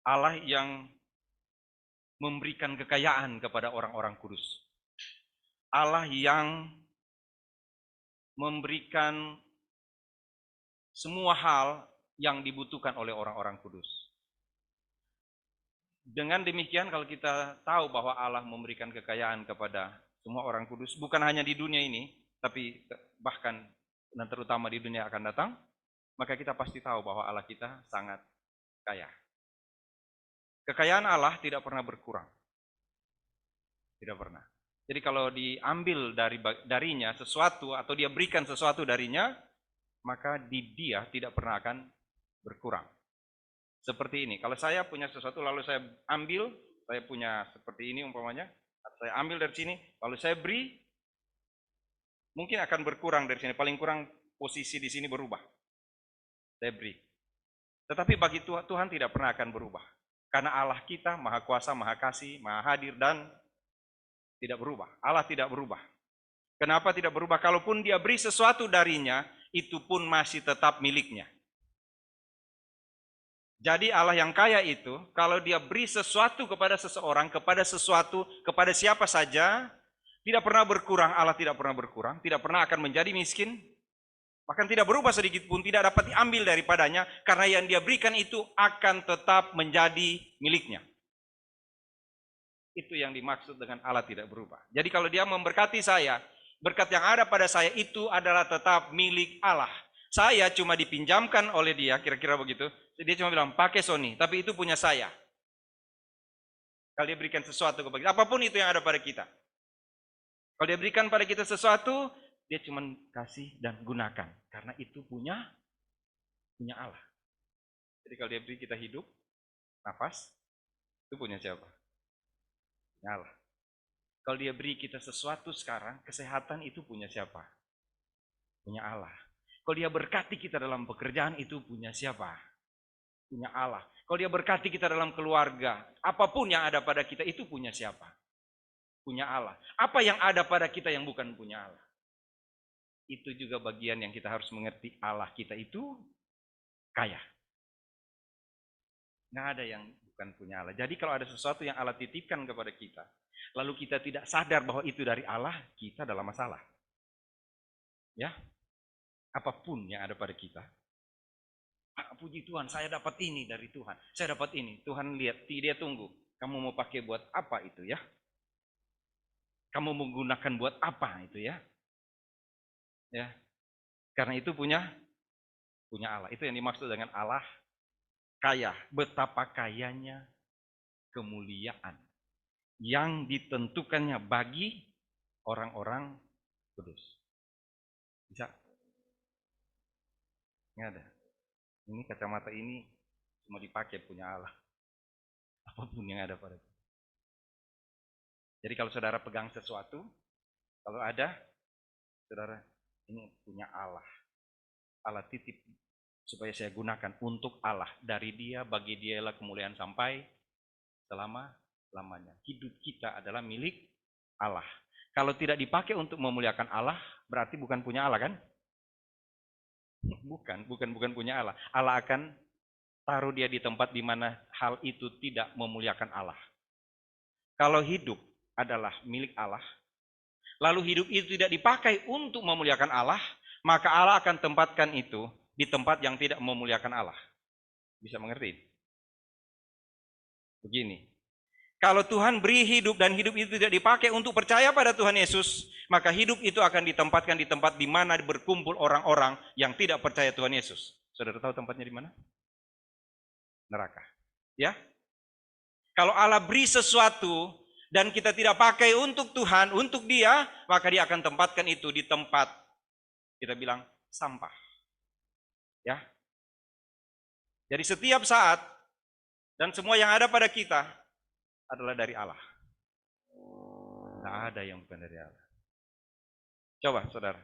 Allah yang memberikan kekayaan kepada orang-orang kudus. Allah yang memberikan semua hal yang dibutuhkan oleh orang-orang kudus. Dengan demikian kalau kita tahu bahwa Allah memberikan kekayaan kepada semua orang kudus, bukan hanya di dunia ini, tapi bahkan dan terutama di dunia akan datang, maka kita pasti tahu bahwa Allah kita sangat kaya. Kekayaan Allah tidak pernah berkurang. Tidak pernah. Jadi kalau diambil darinya sesuatu atau dia berikan sesuatu darinya, maka di dia tidak pernah akan berkurang. Seperti ini, kalau saya punya sesuatu lalu saya ambil, saya punya seperti ini umpamanya, saya ambil dari sini, lalu saya beri, mungkin akan berkurang dari sini, paling kurang posisi di sini berubah. Saya beri. Tetapi bagi Tuhan, Tuhan tidak pernah akan berubah. Karena Allah kita Maha Kuasa, Maha Kasih, Maha Hadir dan tidak berubah. Allah tidak berubah. Kenapa tidak berubah? Kalaupun dia beri sesuatu darinya, itu pun masih tetap miliknya. Jadi Allah yang kaya itu, kalau dia beri sesuatu kepada seseorang, kepada sesuatu, kepada siapa saja, tidak pernah berkurang. Allah tidak pernah berkurang, tidak pernah akan menjadi miskin, bahkan tidak berubah sedikit pun, tidak dapat diambil daripadanya, karena yang dia berikan itu akan tetap menjadi miliknya. Itu yang dimaksud dengan Allah tidak berubah. Jadi kalau dia memberkati saya, berkat yang ada pada saya itu adalah tetap milik Allah. Saya cuma dipinjamkan oleh dia, kira-kira begitu. Dia cuma bilang, pakai Sony, tapi itu punya saya. Kalau dia berikan sesuatu kepada kita, apapun itu yang ada pada kita. Kalau dia berikan pada kita sesuatu, dia cuma kasih dan gunakan. Karena itu punya Allah. Jadi kalau dia beri kita hidup, nafas, itu punya siapa? Punya Allah. Kalau dia beri kita sesuatu sekarang, kesehatan itu punya siapa? Punya Allah. Kalau dia berkati kita dalam pekerjaan itu punya siapa? Punya Allah. Kalau dia berkati kita dalam keluarga, apapun yang ada pada kita itu punya siapa? Punya Allah. Apa yang ada pada kita yang bukan punya Allah? Itu juga bagian yang kita harus mengerti, Allah kita itu kaya. Nggak ada yang bukan punya Allah. Jadi kalau ada sesuatu yang Allah titipkan kepada kita, lalu kita tidak sadar bahwa itu dari Allah, kita dalam masalah. Ya, apapun yang ada pada kita. Puji Tuhan, saya dapat ini dari Tuhan. Saya dapat ini. Tuhan lihat, dia tunggu. Kamu mau pakai buat apa itu ya? Kamu menggunakan buat apa itu ya? Ya. Karena itu punya Allah. Itu yang dimaksud dengan Allah kaya. Betapa kayanya kemuliaan yang ditentukannya bagi orang-orang kudus. Bisa? Nggak ada. Ini kacamata ini cuma dipakai punya Allah. Apapun yang ada pada kita. Jadi kalau saudara pegang sesuatu, kalau ada, saudara ini punya Allah. Allah titip supaya saya gunakan untuk Allah. Dari dia, bagi dialah kemuliaan sampai selama-lamanya. Hidup kita adalah milik Allah. Kalau tidak dipakai untuk memuliakan Allah, berarti bukan punya Allah kan? Bukan punya Allah. Allah akan taruh dia di tempat di mana hal itu tidak memuliakan Allah. Kalau hidup adalah milik Allah, lalu hidup itu tidak dipakai untuk memuliakan Allah, maka Allah akan tempatkan itu di tempat yang tidak memuliakan Allah. Bisa mengerti? Begini, kalau Tuhan beri hidup dan hidup itu tidak dipakai untuk percaya pada Tuhan Yesus, maka hidup itu akan ditempatkan di tempat di mana berkumpul orang-orang yang tidak percaya Tuhan Yesus. Saudara tahu tempatnya di mana? Neraka. Ya? Kalau Allah beri sesuatu dan kita tidak pakai untuk Tuhan, untuk dia, maka dia akan tempatkan itu di tempat kita bilang sampah. Ya. Jadi setiap saat dan semua yang ada pada kita adalah dari Allah. Tidak ada yang bukan dari Allah. Coba saudara,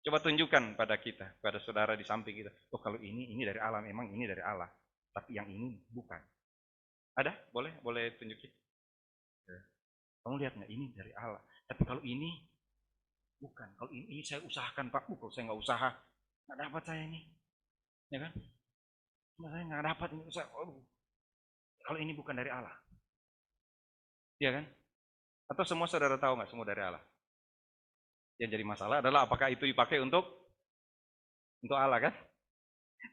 coba tunjukkan pada kita, pada saudara di samping kita. Oh kalau ini dari Allah, memang ini dari Allah. Tapi yang ini bukan. Ada? Boleh tunjukin. Kamu lihat nggak, ini dari Allah. Tapi kalau ini bukan. Kalau ini saya usahakan Pak. Kalau saya nggak usaha, nggak dapat saya ini. Ya kan? Saya nggak dapat ini. kalau ini bukan dari Allah? Iya kan? Atau semua saudara tahu nggak semua dari Allah? Yang jadi masalah adalah apakah itu dipakai untuk Allah kan?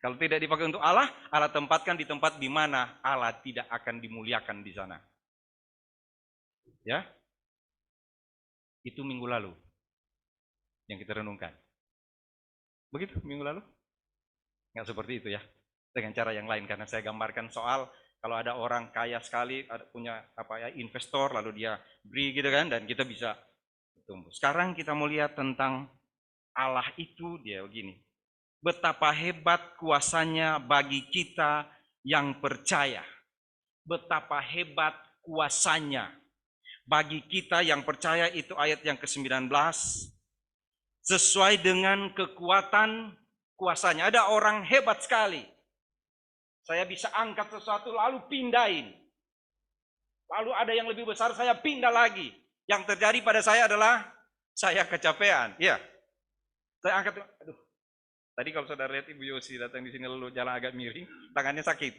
Kalau tidak dipakai untuk Allah, Allah tempatkan di tempat di mana Allah tidak akan dimuliakan di sana. Ya, itu minggu lalu yang kita renungkan. Begitu minggu lalu? Nggak seperti itu ya. Dengan cara yang lain, karena saya gambarkan soal kalau ada orang kaya sekali, ada punya investor, lalu dia beri gitu kan, dan kita bisa tumbuh. Sekarang kita mau lihat tentang Allah itu, dia begini. Betapa hebat kuasanya bagi kita yang percaya. Betapa hebat kuasanya bagi kita yang percaya, itu ayat yang ke-19. Sesuai dengan kekuatan kuasanya. Ada orang hebat sekali. Saya bisa angkat sesuatu lalu pindahin. Lalu ada yang lebih besar, saya pindah lagi. Yang terjadi pada saya adalah saya kecapean. Ya, saya angkat. Aduh, tadi kalau saudara lihat Ibu Yosi datang di sini lalu jalan agak miring, tangannya sakit.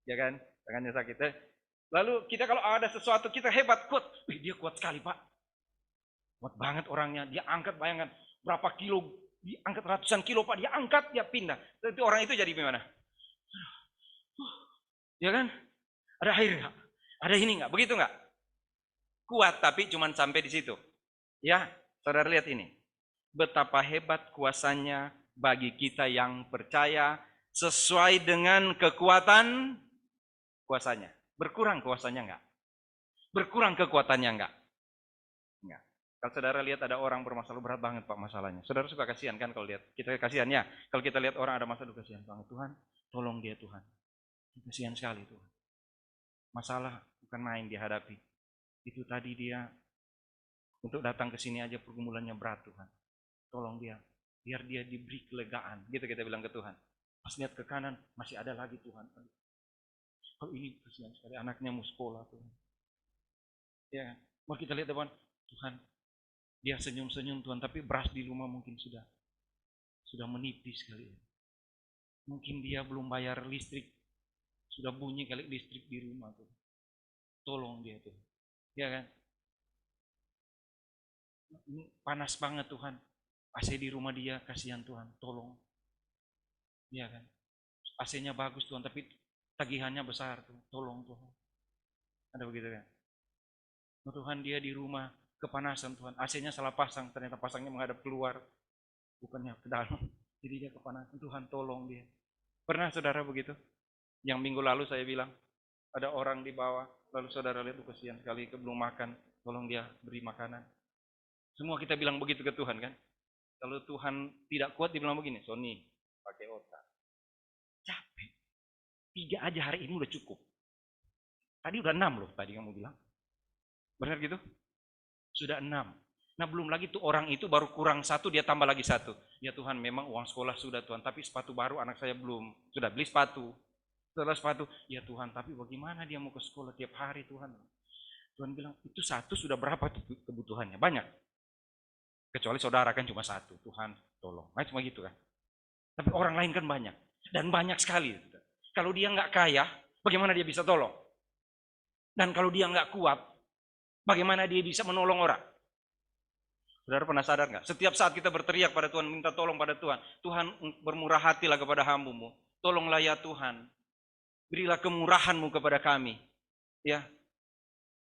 Ya kan? Tangannya sakit. Lalu kita kalau ada sesuatu, kita hebat, kuat. Wih, dia kuat sekali, Pak. Kuat banget orangnya. Dia angkat, bayangkan berapa kilo. Dia angkat ratusan kilo, Pak. Dia angkat, dia pindah. Tapi orang itu jadi gimana? Ya kan? Ada air nggak? Ada ini nggak? Begitu nggak? Kuat, tapi cuma sampai di situ. Ya, saudara lihat ini. Betapa hebat kuasanya bagi kita yang percaya, sesuai dengan kekuatan kuasanya. Berkurang kuasanya enggak? Berkurang kekuatannya enggak? Enggak. Kalau saudara lihat ada orang bermasalah, berat banget Pak masalahnya. Saudara suka kasihan kan kalau lihat? Kita kasihan ya. Kalau kita lihat orang ada masalah, kasihan banget. Tuhan, tolong dia Tuhan. Kasihan sekali Tuhan. Masalah bukan main dihadapi. Itu tadi dia untuk datang ke sini aja pergumulannya berat Tuhan. Tolong dia, biar dia diberi kelegaan. Gitu kita bilang ke Tuhan. Pas lihat ke kanan, masih ada lagi Tuhan. Kalau ini kasihan sekali, anaknya mau sekolah Tuhan. Ya, mau kita lihat depan, Tuhan, dia senyum-senyum Tuhan, tapi beras di rumah mungkin sudah menipis kali. Mungkin dia belum bayar listrik, sudah bunyi kali listrik di rumah tuh. Tolong dia tuh. Ya kan? Ini panas banget Tuhan. AC di rumah dia, kasihan Tuhan, tolong. Ya kan? AC-nya bagus Tuhan, tapi tagihannya besar tuh. Tolong Tuhan. Ada begitu kan? Tuhan, dia di rumah kepanasan Tuhan. AC-nya salah pasang, ternyata pasangnya menghadap keluar, bukannya ke dalam. Jadi dia kepanasan. Tuhan tolong dia. Pernah saudara begitu? Yang minggu lalu saya bilang, ada orang di bawah, lalu saudara lihat tuh kasihan sekali, belum makan, tolong dia beri makanan. Semua kita bilang begitu ke Tuhan kan? Kalau Tuhan tidak kuat, dibilang begini, Sony, pakai otak. Capek. 3 aja hari ini udah cukup. Tadi udah 6 loh, tadi kamu bilang. Benar gitu? Sudah 6. Nah belum lagi tuh orang itu baru kurang 1, dia tambah lagi 1. Ya Tuhan, memang uang sekolah sudah Tuhan, tapi sepatu baru anak saya belum. Sudah beli sepatu. Setelah sepatu, ya Tuhan, tapi bagaimana dia mau ke sekolah tiap hari Tuhan? Tuhan bilang, itu 1 sudah berapa kebutuhannya? Banyak. Kecuali saudara kan cuma 1. Tuhan tolong. Nah cuma gitu kan. Tapi orang lain kan banyak. Dan banyak sekali. Kalau dia nggak kaya, bagaimana dia bisa tolong? Dan kalau dia nggak kuat, bagaimana dia bisa menolong orang? Saudara pernah sadar nggak? Setiap saat kita berteriak pada Tuhan, minta tolong pada Tuhan. Tuhan, bermurah hatilah kepada hamba-Mu. Tolonglah ya Tuhan. Berilah kemurahan-Mu kepada kami. Ya,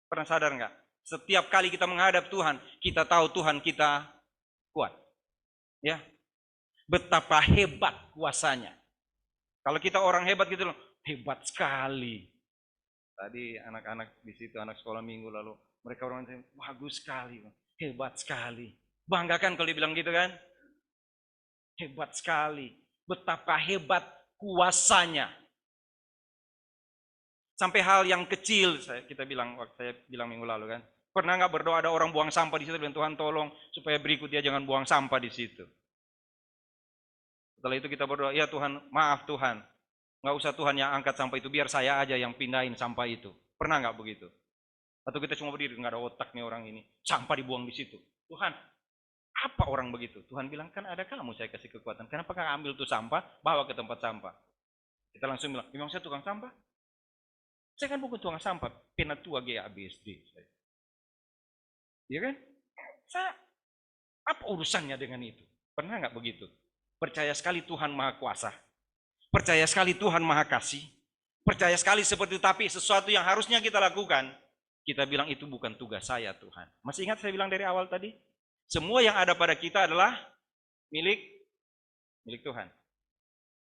pernah sadar nggak? Setiap kali kita menghadap Tuhan, kita tahu Tuhan kita kuat. Ya, betapa hebat kuasanya. Kalau kita orang hebat gitu loh, hebat sekali. Tadi anak-anak di situ, anak sekolah minggu lalu, mereka orang bagus sekali, hebat sekali. Banggakan kalau dibilang gitu kan? Hebat sekali. Betapa hebat kuasanya. Sampai hal yang kecil, kita bilang, waktu saya bilang minggu lalu kan. Pernah nggak berdoa ada orang buang sampah di situ, bilang Tuhan tolong supaya berikut dia jangan buang sampah di situ. Setelah itu kita berdoa, ya Tuhan, maaf Tuhan, nggak usah Tuhan yang angkat sampah itu, biar saya aja yang pindahin sampah itu. Pernah nggak begitu? Atau kita cuma berdiri, nggak ada otak nih orang ini, sampah dibuang di situ. Tuhan, apa orang begitu? Tuhan bilang, kan ada kamu saya kasih kekuatan. Kenapa nggak ambil tuh sampah, bawa ke tempat sampah? Kita langsung bilang, memang saya tukang sampah? Saya kan bukan tukang sampah, penatua GABSD. Iya kan? Saya, apa urusannya dengan itu? Pernah nggak begitu? Percaya sekali Tuhan Maha Kuasa. Percaya sekali Tuhan Maha Kasih. Percaya sekali seperti itu, tapi sesuatu yang harusnya kita lakukan, kita bilang itu bukan tugas saya Tuhan. Masih ingat saya bilang dari awal tadi? Semua yang ada pada kita adalah milik Tuhan.